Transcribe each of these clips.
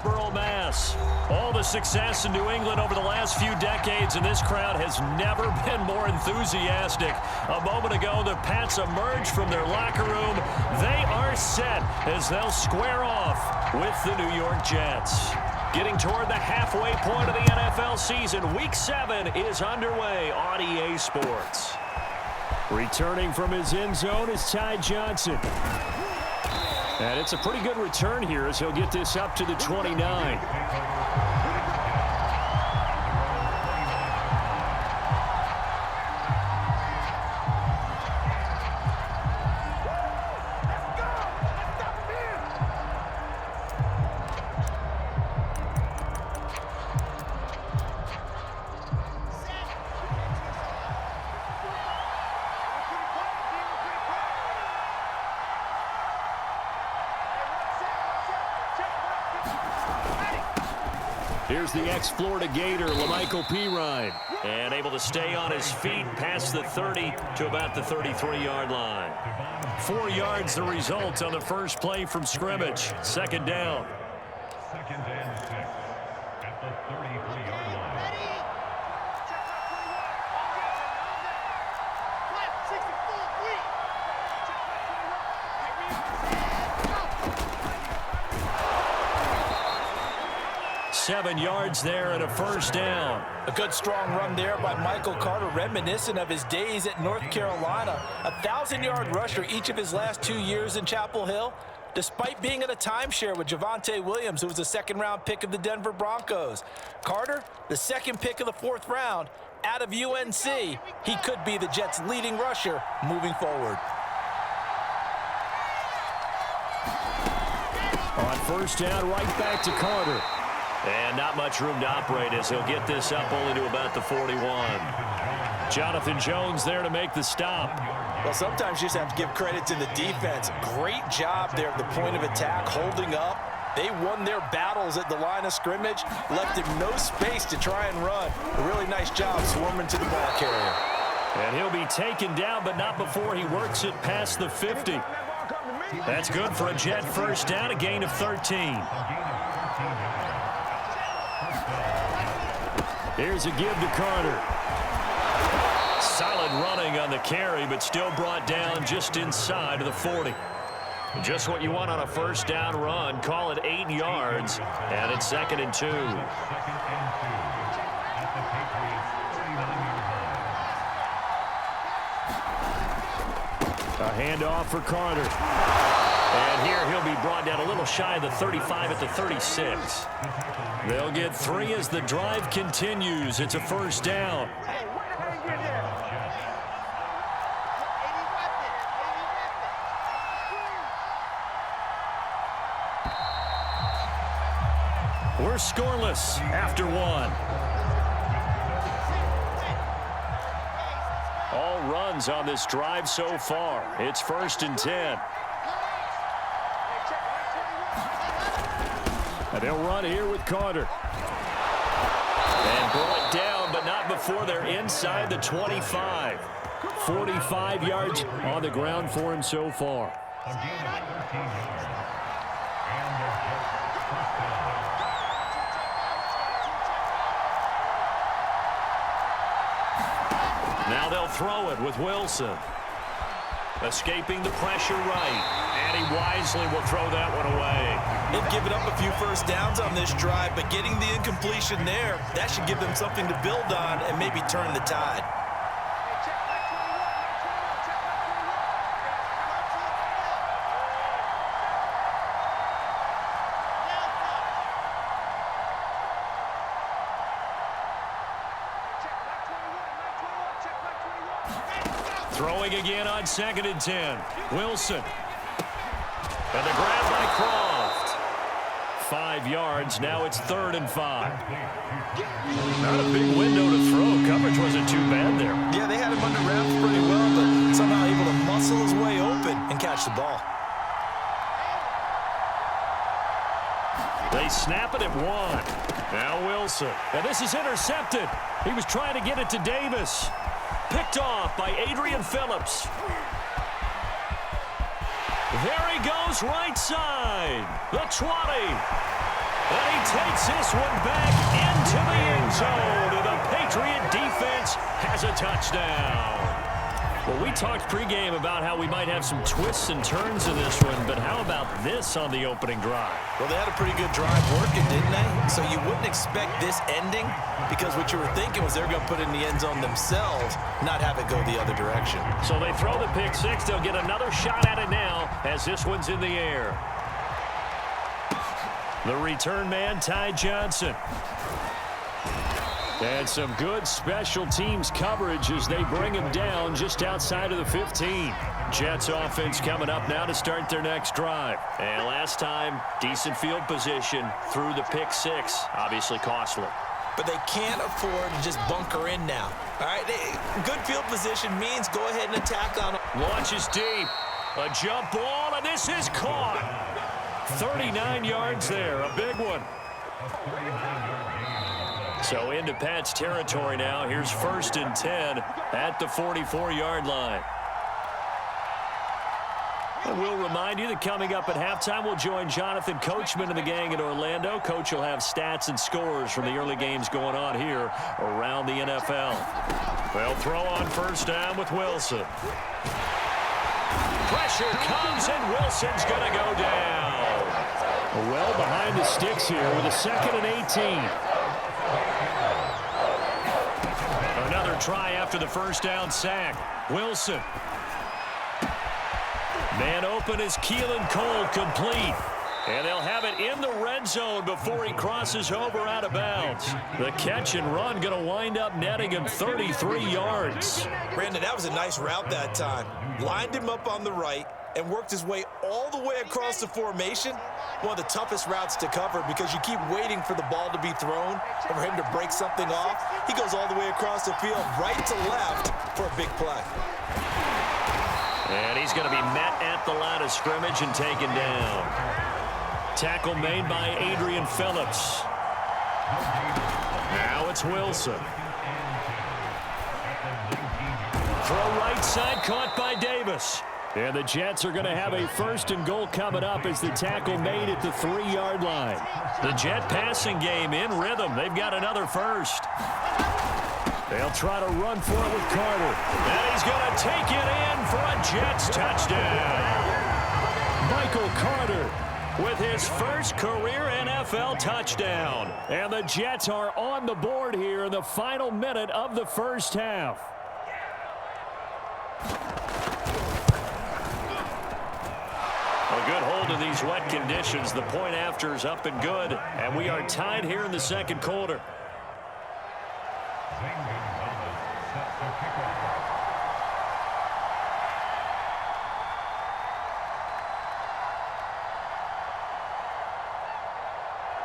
Foxborough, Mass. All the success in New England over the last few decades, and this crowd has never been more enthusiastic. A moment ago, the Pats emerged from their locker room. They are set as they'll square off with the New York Jets. Getting toward the halfway point of the NFL season, Week 7 is underway on EA Sports. Returning from his end zone is Ty Johnson. And it's a pretty good return here as he'll get this up to the 29. Here's the ex-Florida Gator, Lamichael Pirine. And able to stay on his feet past the 30 to about the 33-yard line. 4 yards the result on the first play from scrimmage. Second down. Second and 6 at the 33-yard line. Seven yards there and a first down. A good strong run there by Michael Carter, reminiscent of his days at North Carolina. A 1,000-yard rusher each of his last 2 years in Chapel Hill, despite being in a timeshare with Javonte Williams, who was a second-round pick of the Denver Broncos. Carter, the second pick of the 4th round, out of UNC. He could be the Jets' leading rusher moving forward. On first down, right back to Carter. And not much room to operate as he'll get this up only to about the 41. Jonathan Jones there to make the stop. Well, sometimes you just have to give credit to the defense. Great job there at the point of attack, holding up. They won their battles at the line of scrimmage, left him no space to try and run. A really nice job swarming to the ball carrier. And he'll be taken down, but not before he works it past the 50. That's good for a Jet first down, a gain of 13. Here's a give to Carter. Solid running on the carry, but still brought down just inside of the 40. Just what you want on a first down run. Call it 8 yards, and it's 2nd and 2. A handoff for Carter. And here he'll be brought down a little shy of the 35 at the 36. They'll get 3 as the drive continues. It's a first down. We're scoreless after 1. All runs on this drive so far. It's 1st and 10. And they'll run here with Carter. And brought down, but not before they're inside the 25. 45 yards on the ground for him so far. Now they'll throw it with Wilson. Escaping the pressure right. And he wisely will throw that one away. They've given up a few first downs on this drive, but getting the incompletion there, that should give them something to build on and maybe turn the tide. Throwing again on 2nd and 10. Wilson. And the grab by Croft. 5 yards. Now it's 3rd and 5. Not a big window to throw. Coverage wasn't too bad there. Yeah, they had him under wraps pretty well, but somehow able to muscle his way open and catch the ball. They snap it at 1. Now Wilson. And this is intercepted. He was trying to get it to Davis. Picked off by Adrian Phillips. There he goes, right side. The 20. And he takes this one back into the end zone. And the Patriot defense has a touchdown. Well, we talked pregame about how we might have some twists and turns in this one, but how about this on the opening drive? Well, they had a pretty good drive working, didn't they? So you wouldn't expect this ending, because what you were thinking was they were going to put it in the end zone themselves, not have it go the other direction. So they throw the pick six. They'll get another shot at it now as this one's in the air. The return man, Ty Johnson. And some good special teams coverage as they bring him down just outside of the 15. Jets offense coming up now to start their next drive. And last time, decent field position through the pick six. Obviously costly. But they can't afford to just bunker in now. All right, good field position means go ahead and attack on them. Launches deep. A jump ball, and this is caught. 39 yards there, a big one. So into Pat's territory now. Here's 1st and 10 at the 44-yard line. And we'll remind you that coming up at halftime, we'll join Jonathan Coachman and the gang in Orlando. Coach will have stats and scores from the early games going on here around the NFL. They'll throw on 1st down with Wilson. Pressure comes, and Wilson's going to go down. Well behind the sticks here with a 2nd and 18. Another try after the 1st down sack. Wilson. Man open is Keelan Cole, complete. And they'll have it in the red zone before he crosses over out of bounds. The catch and run going to wind up netting him 33 yards. Brandon, that was a nice route that time. Lined him up on the right and worked his way all the way across the formation. One of the toughest routes to cover because you keep waiting for the ball to be thrown and for him to break something off. He goes all the way across the field, right to left, for a big play. And he's going to be met at the line of scrimmage and taken down. Tackle made by Adrian Phillips. Now it's Wilson. Throw right side, caught by Davis. And the Jets are going to have a 1st and goal coming up as the tackle made at the 3-yard line. The Jet passing game in rhythm. They've got another 1st. They'll try to run for it with Carter. And he's going to take it in for a Jets touchdown. Michael Carter with his 1st career NFL touchdown. And the Jets are on the board here in the final minute of the 1st half. A good hold of these wet conditions. The point after is up and good. And we are tied here in the 2nd quarter.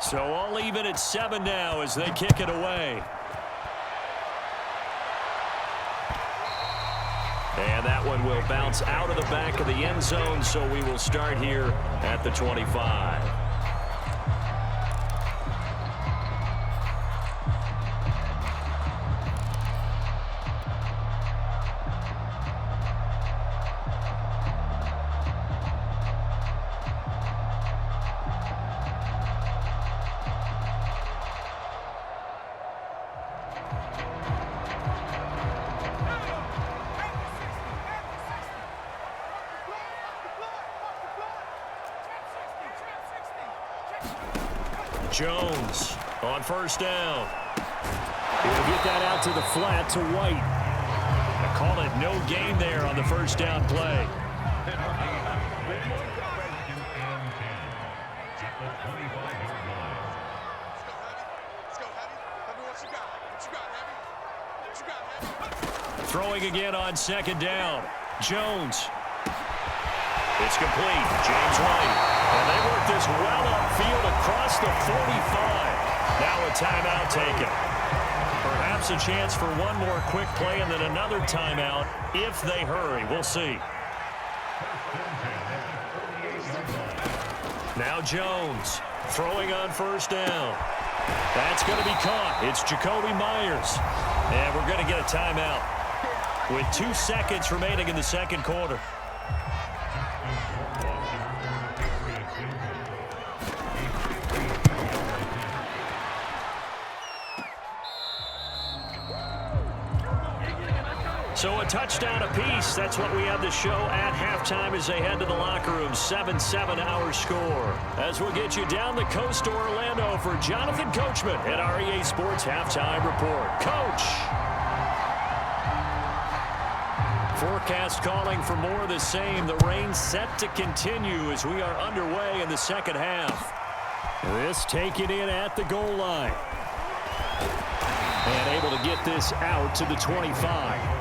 So all even at 7 now as they kick it away. And that one will bounce out of the back of the end zone, so we will start here at the 25. Jones on 1st down. He'll get that out to the flat to White. I call it no gain there on the 1st down play. Throwing again on 2nd down. Jones. It's complete. James White. And they work this well upfield across the 45. Now a timeout taken. Perhaps a chance for one more quick play and then another timeout if they hurry. We'll see. Now Jones throwing on 1st down. That's going to be caught. It's Jacoby Myers. And we're going to get a timeout with 2 seconds remaining in the 2nd quarter. So a touchdown apiece. That's what we have the show at halftime as they head to the locker room. 7-7 our score. As we'll get you down the coast to Orlando for Jonathan Coachman at our EA Sports Halftime Report. Coach! Forecast calling for more of the same. The rain set to continue as we are underway in the second half. This taken in at the goal line. And able to get this out to the 25.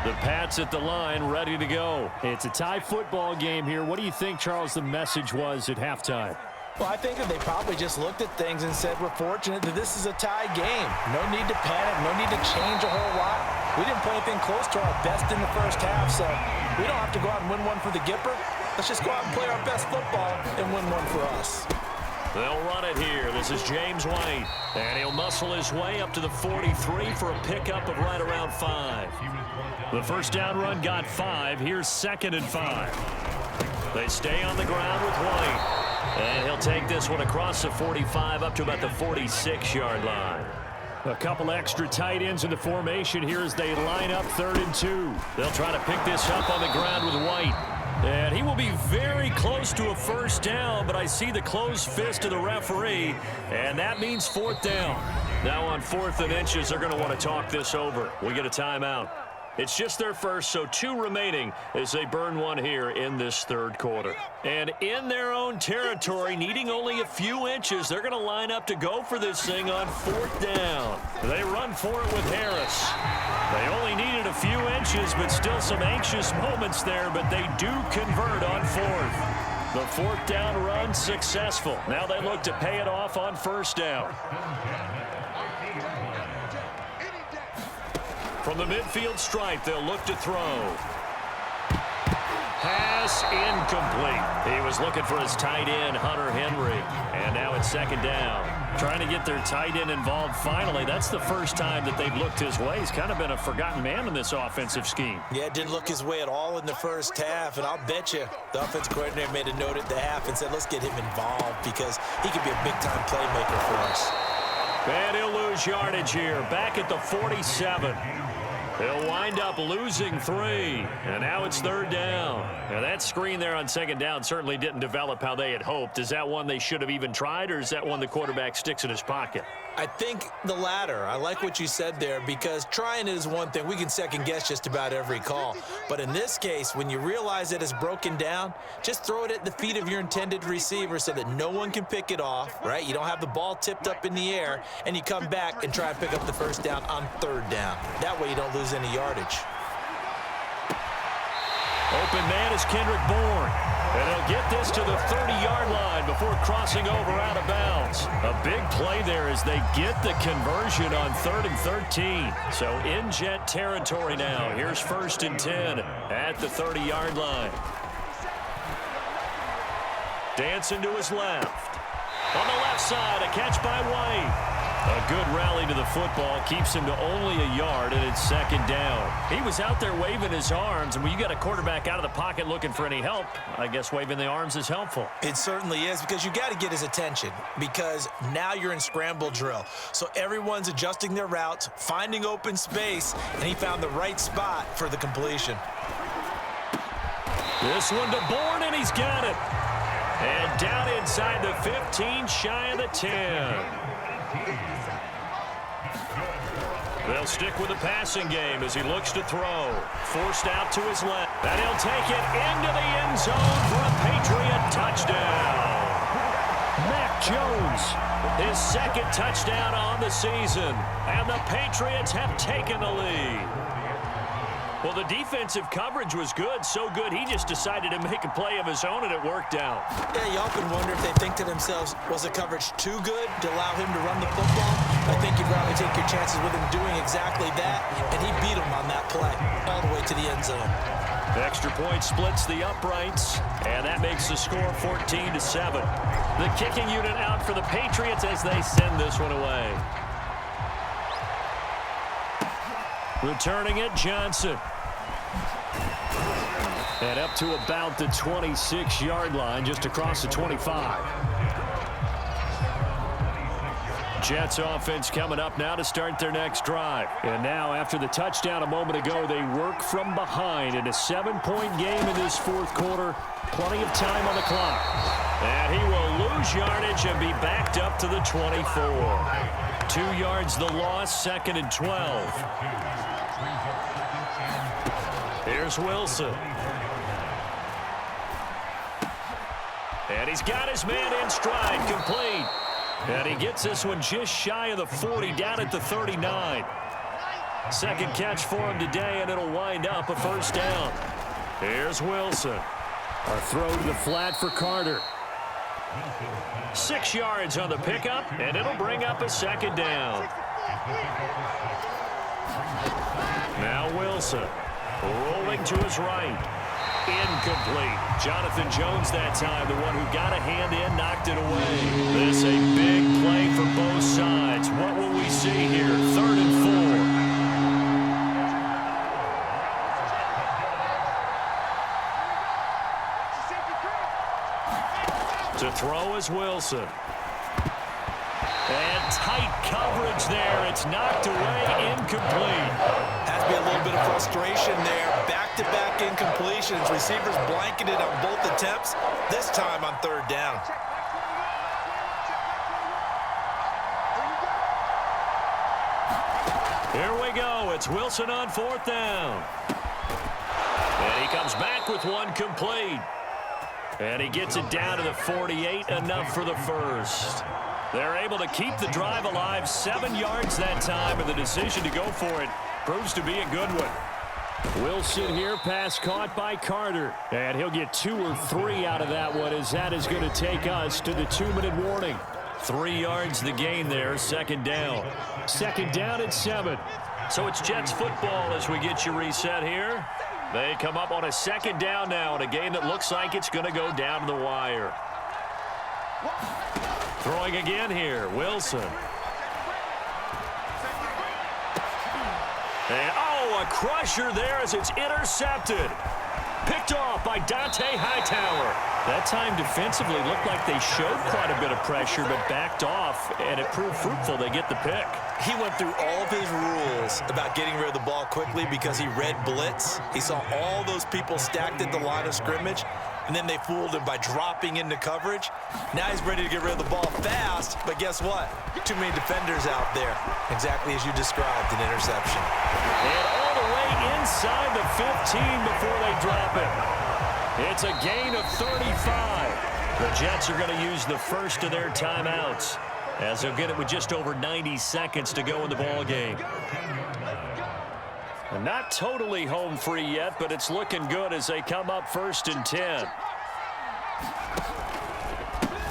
The Pats at the line, ready to go. It's a tie football game here. What do you think, Charles, the message was at halftime? Well, I think that they probably just looked at things and said, we're fortunate that this is a tie game. No need to panic, no need to change a whole lot. We didn't play anything close to our best in the first half, so we don't have to go out and win one for the Gipper. Let's just go out and play our best football and win one for us. They'll run it here. This is James White. And he'll muscle his way up to the 43 for a pickup of right around 5. The first down run got 5. Here's 2nd and 5. They stay on the ground with White. And he'll take this one across the 45 up to about the 46-yard line. A couple extra tight ends in the formation here as they line up 3rd and 2. They'll try to pick this up on the ground with White. And he will be very close to a first down, but I see the closed fist of the referee, and that means 4th down. Now on 4th and inches, they're going to want to talk this over. We get a timeout. It's just their first, so 2 remaining as they burn one here in this 3rd quarter. And in their own territory, needing only a few inches, they're going to line up to go for this thing on 4th down. They run for it with Harris. They only needed a few inches, but still some anxious moments there, but they do convert on 4th. The 4th down run successful. Now they look to pay it off on 1st down. From the midfield stripe, they'll look to throw. Pass incomplete. He was looking for his tight end, Hunter Henry. And now it's 2nd down. Trying to get their tight end involved finally. That's the first time that they've looked his way. He's kind of been a forgotten man in this offensive scheme. Yeah, it didn't look his way at all in the first half. And I'll bet you the offensive coordinator made a note at the half and said, let's get him involved because he could be a big-time playmaker for us. And he'll lose yardage here. Back at the 47. He'll wind up losing 3, and now it's 3rd down. Now that screen there on 2nd down certainly didn't develop how they had hoped. Is that one they should have even tried, or is that one the quarterback sticks in his pocket? I think the latter. I like what you said there because trying it is one thing. We can second guess just about every call. But in this case, when you realize it is broken down, just throw it at the feet of your intended receiver so that no one can pick it off, right? You don't have the ball tipped up in the air, and you come back and try and pick up the 1st down on 3rd down. That way you don't lose any yardage. Open man is Kendrick Bourne. And he'll get this to the 30-yard line before crossing over out of bounds. A big play there as they get the conversion on 3rd and 13. So in Jet territory now. Here's 1st and 10 at the 30-yard line. Dancing to his left. On the left side, a catch by White. A good rally to the football keeps him to only a yard, and it's 2nd down. He was out there waving his arms, and when you got a quarterback out of the pocket looking for any help, I guess waving the arms is helpful. It certainly is because you got to get his attention because now you're in scramble drill. So everyone's adjusting their routes, finding open space, and he found the right spot for the completion. This one to Bourne, and he's got it. And down inside the 15, shy of the 10. They'll stick with the passing game as he looks to throw. Forced out to his left. And he'll take it into the end zone for a Patriot touchdown. Mac Jones, his 2nd touchdown on the season. And the Patriots have taken the lead. Well, the defensive coverage was good, so good he just decided to make a play of his own, and it worked out. Yeah, you often wonder if they think to themselves, was the coverage too good to allow him to run the football? I think you'd rather take your chances with him doing exactly that, and he beat him on that play all the way to the end zone. The extra point splits the uprights, and that makes the score 14-7. The kicking unit out for the Patriots as they send this one away. Returning it, Johnson. And up to about the 26-yard line, just across the 25. Jets offense coming up now to start their next drive. And now after the touchdown a moment ago, they work from behind in a 7-point game in this fourth quarter. Plenty of time on the clock. And he will lose yardage and be backed up to the 24. 2 yards the loss, 2nd and 12. Here's Wilson. And he's got his man in stride, complete. And he gets this one just shy of the 40, down at the 39. Second catch for him today, and it'll wind up a first down. Here's Wilson. A throw to the flat for Carter. 6 yards on the pickup, and it'll bring up a second down. Now Wilson rolling to his right. Incomplete. Jonathan Jones that time, the one who got a hand in, knocked it away. This a big play for both sides. What will we see here? 3rd and 4. To throw is Wilson. And tight coverage there. It's knocked away, incomplete. Has to be a little bit of frustration there. Back-to-back incompletions. Receivers blanketed on both attempts, this time on 3rd down. Here we go. It's Wilson on 4th down. And he comes back with one complete. And he gets it down to the 48, enough for the first. They're able to keep the drive alive, 7 yards that time, and the decision to go for it proves to be a good one. Wilson here, pass caught by Carter. And he'll get 2 or 3 out of that one, as that is going to take us to the 2-minute warning. 3 yards the gain there, 2nd down. 2nd down at 7. So it's Jets football as we get you reset here. They come up on a 2nd down now in a game that looks like it's going to go down to the wire. Throwing again here, Wilson. And, a crusher there as it's intercepted. Picked off by Dante Hightower. That time defensively looked like they showed quite a bit of pressure but backed off, and it proved fruitful. They get the pick. He went through all of his rules about getting rid of the ball quickly because he read blitz. He saw all those people stacked at the line of scrimmage, and then they fooled him by dropping into coverage. Now he's ready to get rid of the ball fast, but guess what? Too many defenders out there. Exactly as you described, an interception. And all the way inside the 15 before they drop it. It's a gain of 35. The Jets are going to use the first of their timeouts, as they'll get it with just over 90 seconds to go in the ball game. And not totally home free yet, but it's looking good as they come up 1st and 10.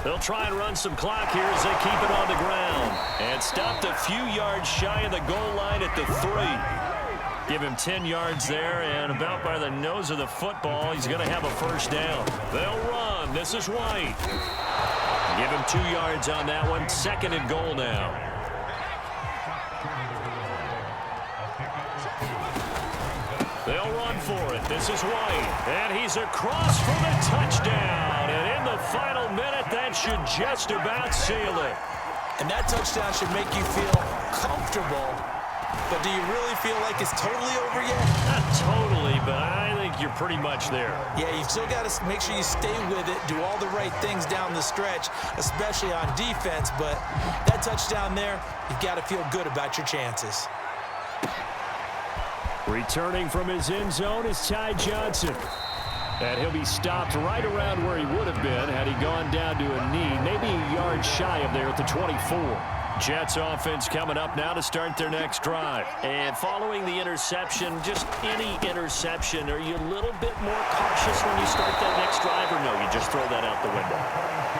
They'll try and run some clock here as they keep it on the ground. And stopped a few yards shy of the goal line at the 3. Give him 10 yards there, and about by the nose of the football, he's going to have a first down. They'll run. This is White. Give him 2 yards on that one. 2nd and goal now. They'll run for it. This is White. And he's across for the touchdown. And in the final minute, that should just about seal it. And that touchdown should make you feel comfortable. But do you really feel like it's totally over yet? Not totally, but I think you're pretty much there. Yeah, you've still got to make sure you stay with it, do all the right things down the stretch, especially on defense. But that touchdown there, you've got to feel good about your chances. Returning from his end zone is Ty Johnson. And he'll be stopped right around where he would have been had he gone down to a knee, maybe a yard shy of there at the 24. Jets offense coming up now to start their next drive. And following the interception, just any interception, are you a little bit more cautious when you start that next drive, or no, you just throw that out the window?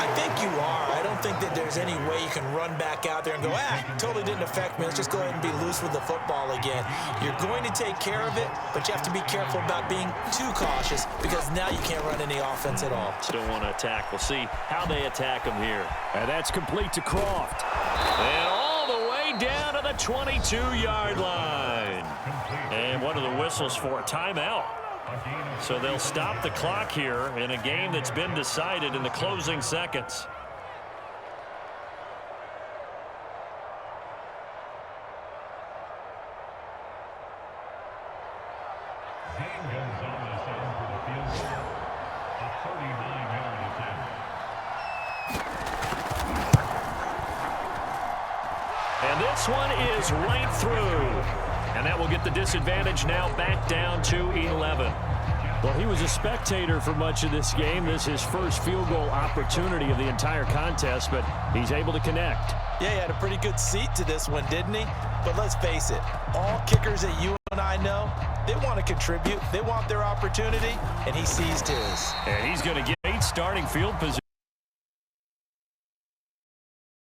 I think you are. I don't think that there's any way you can run back out there and go, totally didn't affect me. Let's just go ahead and be loose with the football again. You're going to take care of it, but you have to be careful about being too cautious because now you can't run any offense at all. Still want to attack. We'll see how they attack him here. And that's complete to Croft. And all the way down to the 22-yard line. And one of the whistles for a timeout. So they'll stop the clock here in a game that's been decided in the closing seconds. Gonzalez in for the field goal. A 39-yard attempt. And this one is right through. And that will get the disadvantage now back down to 11. Well, he was a spectator for much of this game. This is his first field goal opportunity of the entire contest, but he's able to connect. Yeah, he had a pretty good seat to this one, didn't he? But let's face it, all kickers that you and I know, they want to contribute. They want their opportunity, and he seized his. And he's going to get 8 starting field position.